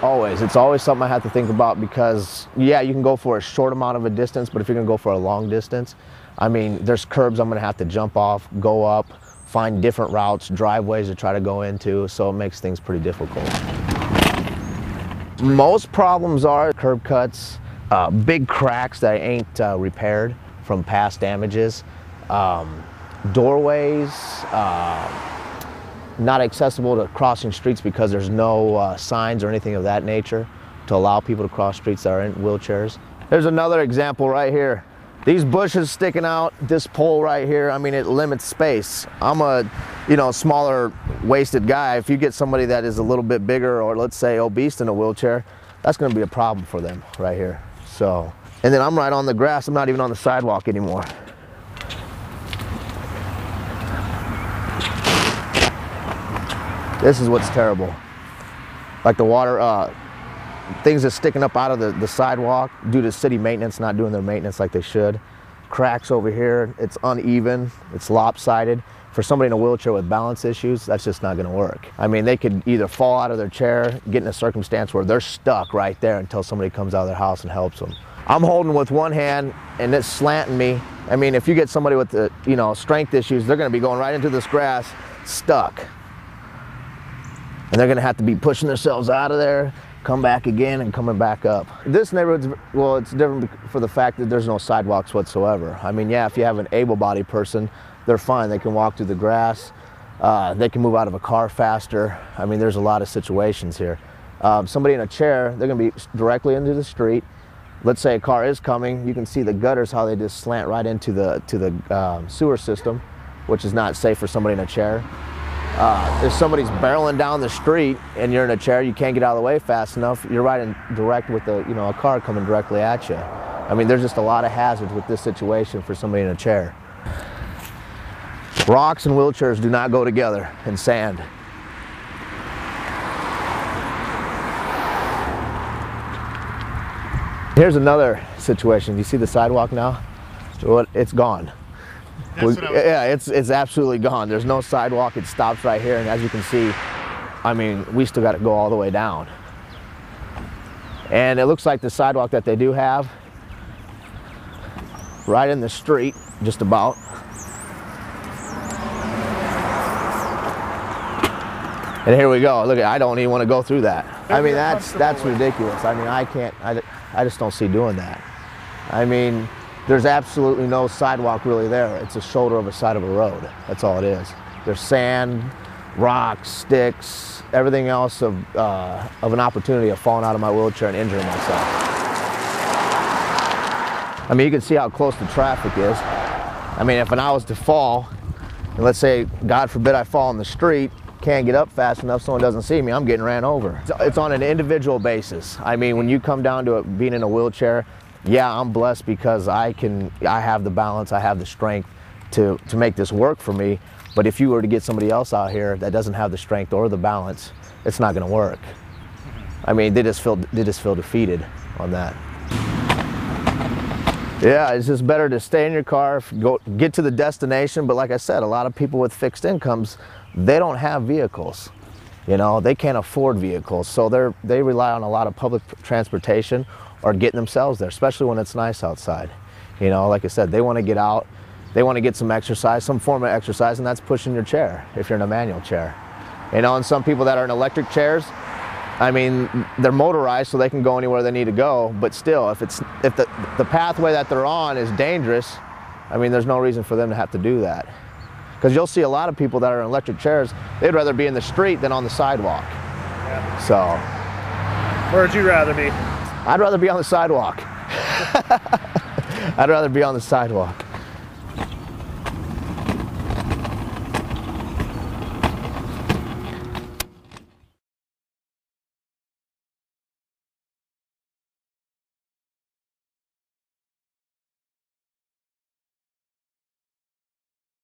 Always. It's always something I have to think about because, yeah, you can go for a short amount of a distance, but if you're gonna go for a long distance, I mean, there's curbs I'm gonna have to jump off, go up, find different routes, driveways to try to go into, so it makes things pretty difficult. Most problems are curb cuts, big cracks that ain't repaired from past damages, doorways, not accessible to crossing streets because there's no signs or anything of that nature to allow people to cross streets that are in wheelchairs. There's another example right here. These bushes sticking out, this pole right here, I mean, it limits space. I'm a, smaller waisted guy. If you get somebody that is a little bit bigger or let's say obese in a wheelchair, that's gonna be a problem for them right here. So, and then I'm right on the grass. I'm not even on the sidewalk anymore. This is what's terrible. Like the water, things that's sticking up out of the sidewalk due to city maintenance not doing their maintenance like they should. Cracks over here, it's uneven, it's lopsided. For somebody in a wheelchair with balance issues, that's just not gonna work. I mean, they could either fall out of their chair, get in a circumstance where they're stuck right there until somebody comes out of their house and helps them. I'm holding with one hand and it's slanting me. I mean, if you get somebody with the, strength issues, they're gonna be going right into this grass, stuck. And they're gonna have to be pushing themselves out of there, come back again and coming back up. This neighborhood's, well, it's different for the fact that there's no sidewalks whatsoever. I mean, yeah, if you have an able-bodied person, they're fine. They can walk through the grass. They can move out of a car faster. I mean, there's a lot of situations here. Somebody in a chair, they're gonna be directly into the street. Let's say a car is coming, you can see the gutters, how they just slant right into the sewer system, which is not safe for somebody in a chair. If somebody's barreling down the street and you're in a chair, you can't get out of the way fast enough, you're right in direct with a car coming directly at you. I mean, there's just a lot of hazards with this situation for somebody in a chair. Rocks and wheelchairs do not go together, and sand. Here's another situation. Do you see the sidewalk now? It's gone. Yeah, it's absolutely gone. There's no sidewalk. It stops right here, and as you can see, I mean, we still got to go all the way down. And it looks like the sidewalk that they do have, right in the street, just about. And here we go. Look, I don't even want to go through that. I mean, that's ridiculous. I mean, I just don't see doing that. I mean, there's absolutely no sidewalk really there. It's a shoulder of a side of a road. That's all it is. There's sand, rocks, sticks, everything else of an opportunity of falling out of my wheelchair and injuring myself. I mean, you can see how close the traffic is. I mean, if I was to fall, and let's say, God forbid, I fall in the street, can't get up fast enough, someone doesn't see me, I'm getting ran over. It's on an individual basis. I mean, when you come down to it, being in a wheelchair, yeah, I'm blessed because I have the balance, I have the strength to make this work for me. But if you were to get somebody else out here that doesn't have the strength or the balance, it's not gonna work. I mean, they just feel defeated on that. Yeah, it's just better to stay in your car, get to the destination. But like I said, a lot of people with fixed incomes, they don't have vehicles. They can't afford vehicles, so they rely on a lot of public transportation or getting themselves there, especially when it's nice outside. Like I said, they want to get out, they want to get some exercise, some form of exercise, and that's pushing your chair if you're in a manual chair. And some people that are in electric chairs, I mean, they're motorized so they can go anywhere they need to go, but still, if the pathway that they're on is dangerous, I mean, there's no reason for them to have to do that. Because you'll see a lot of people that are in electric chairs, they'd rather be in the street than on the sidewalk. Yeah. So. Where'd you rather be? I'd rather be on the sidewalk. I'd rather be on the sidewalk.